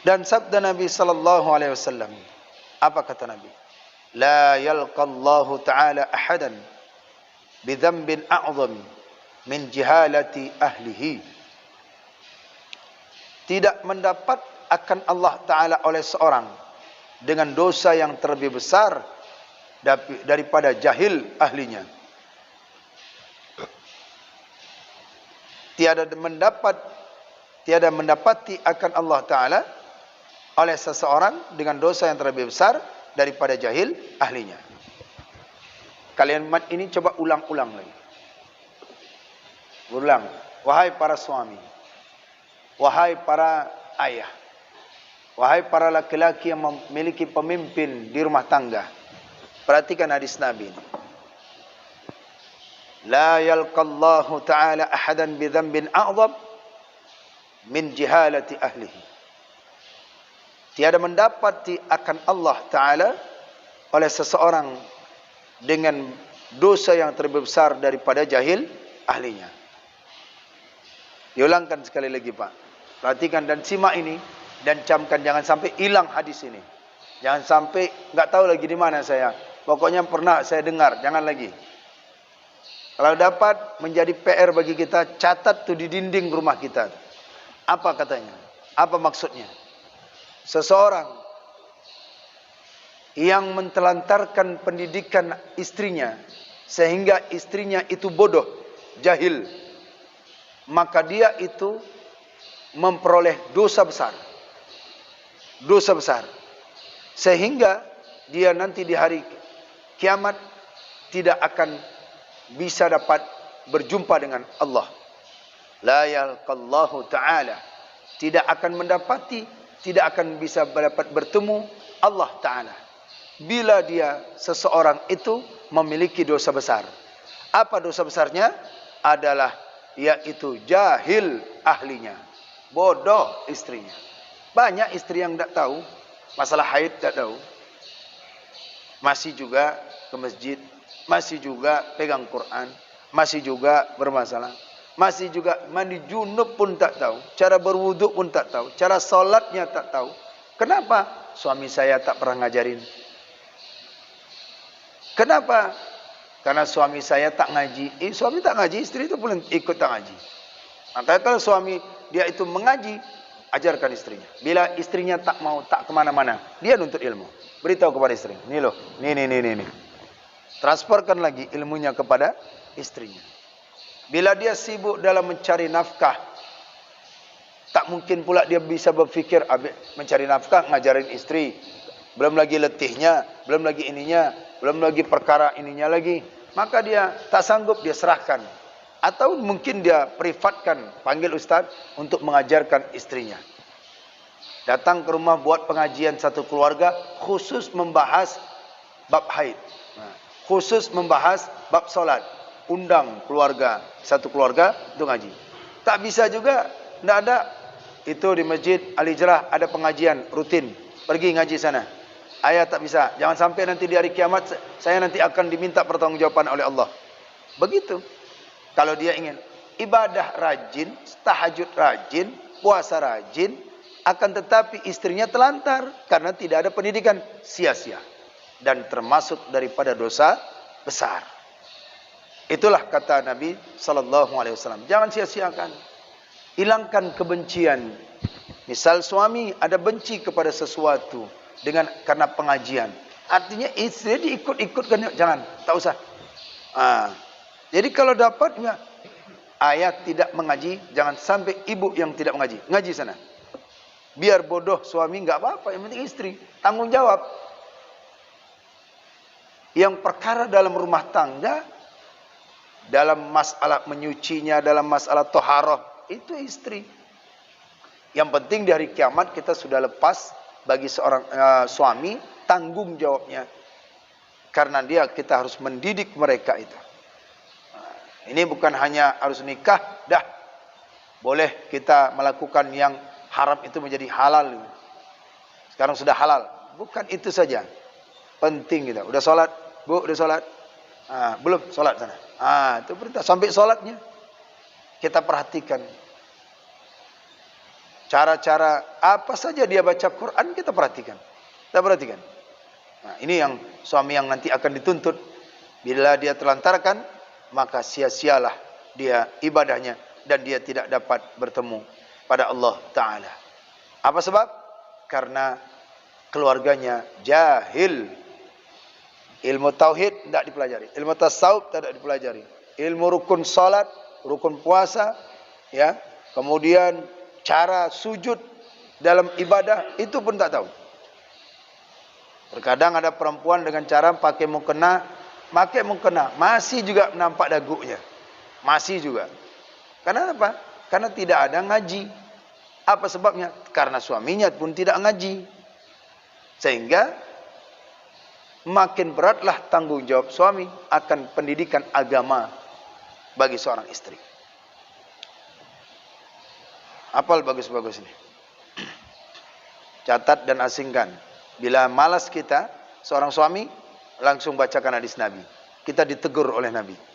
Dan sabda Nabi sallallahu alaihi wasallam, apa kata Nabi? La yalqallahu ta'ala ahadan bidhanbin a'zam min jihalati ahlihi. Tidak mendapat akan Allah Ta'ala oleh seorang dengan dosa yang terlebih besar daripada jahil ahlinya. Tiada mendapati akan Allah Ta'ala oleh seseorang dengan dosa yang terlebih besar daripada jahil ahlinya. Kalimat ini coba ulang-ulang lagi. Ulang. Wahai para suami, wahai para ayah, wahai para laki-laki yang memiliki pemimpin di rumah tangga, perhatikan hadis Nabi ini. La yalqallahu ta'ala ahadan bidhanbin a'zam min jihalati ahlihi. Tiada mendapati akan Allah Ta'ala oleh seseorang dengan dosa yang terlebih besar daripada jahil ahlinya. Diulangkan sekali lagi Pak. Perhatikan dan simak ini dan camkan, jangan sampai hilang hadis ini. Jangan sampai enggak tahu lagi di mana saya. Pokoknya pernah saya dengar, jangan lagi. Kalau dapat menjadi PR bagi kita, catat tuh di dinding rumah kita. Apa katanya? Apa maksudnya? Seseorang yang mentelantarkan pendidikan istrinya sehingga istrinya itu bodoh, jahil, maka dia itu memperoleh dosa besar. Dosa besar. Sehingga dia nanti di hari kiamat tidak akan bisa dapat berjumpa dengan Allah. La yalqallahu ta'ala. Tidak akan mendapati, tidak akan bisa dapat bertemu Allah Ta'ala. Bila dia seseorang itu memiliki dosa besar. Apa dosa besarnya? Adalah yaitu jahil ahlinya. Bodoh istrinya. Banyak istri yang tidak tahu. Masalah haid tidak tahu. Masih juga ke masjid. Masih juga pegang Quran. Masih juga bermasalah. Masih juga mandi junub pun tak tahu. Cara berwuduk pun tak tahu. Cara solatnya tak tahu. Kenapa? Suami saya tak pernah ngajarin. Kenapa? Karena suami saya tak ngaji. Suami tak ngaji, istri itu pun ikut tak ngaji. Maka kalau suami dia itu mengaji, ajarkan istrinya. Bila istrinya tak mau, tak kemana-mana, dia nuntut ilmu. Beritahu kepada istrinya. Ini loh, ini. Transferkan lagi ilmunya kepada istrinya. Bila dia sibuk dalam mencari nafkah, tak mungkin pula dia bisa berfikir mencari nafkah, ngajarin istri. Belum lagi letihnya, belum lagi ininya, belum lagi perkara ininya lagi. Maka dia tak sanggup, dia serahkan. Atau mungkin dia privatkan, panggil ustaz untuk mengajarkan istrinya. Datang ke rumah buat pengajian satu keluarga, khusus membahas bab haid. Khusus membahas bab solat. Undang keluarga, satu keluarga untuk ngaji. Tak bisa juga, tidak ada. Itu di Masjid Al-Hijrah ada pengajian rutin. Pergi ngaji sana. Ayah tak bisa. Jangan sampai nanti di hari kiamat saya nanti akan diminta pertanggungjawaban oleh Allah. Begitu. Kalau dia ingin ibadah rajin, tahajud rajin, puasa rajin, akan tetapi istrinya telantar karena tidak ada pendidikan, sia-sia. Dan termasuk daripada dosa besar. Itulah kata Nabi sallallahu alaihi wasallam. Jangan sia-siakan. Hilangkan kebencian. Misal suami ada benci kepada sesuatu karena pengajian. Artinya istri diikut-ikutkan, jangan, tak usah. Jadi kalau dapatnya ayah tidak mengaji, jangan sampai ibu yang tidak mengaji. Ngaji sana. Biar bodoh suami enggak apa-apa, yang penting istri tanggung jawab. Yang perkara dalam rumah tangga, dalam masalah menyucinya, dalam masalah toharoh, itu istri. Yang penting di hari kiamat kita sudah lepas bagi seorang suami tanggung jawabnya. Karena kita harus mendidik mereka itu. Ini bukan hanya harus nikah, dah. Boleh kita melakukan yang haram itu menjadi halal. Sekarang sudah halal. Bukan itu saja. Penting kita. Udah sholat? Bu, udah sholat? Belum sholat sana. Itu perintah sampai sholatnya kita perhatikan. Cara-cara apa saja dia baca Quran kita perhatikan. Kita perhatikan. Nah, ini yang suami yang nanti akan dituntut. Bila dia telantarkan, maka sia-sialah dia ibadahnya dan dia tidak dapat bertemu pada Allah Ta'ala. Apa sebab? Karena keluarganya jahil. Ilmu tauhid tidak dipelajari, ilmu tasawuf tidak dipelajari, ilmu rukun salat, rukun puasa, ya, kemudian cara sujud dalam ibadah itu pun tak tahu. Terkadang ada perempuan dengan cara pakai mukena masih juga nampak dagunya, masih juga. Karena apa? Karena tidak ada ngaji. Apa sebabnya? Karena suaminya pun tidak ngaji, sehingga makin beratlah tanggung jawab suami akan pendidikan agama bagi seorang istri. Apal bagus-bagus ini. Catat dan asingkan. Bila malas kita, seorang suami langsung bacakan hadis Nabi. Kita ditegur oleh Nabi.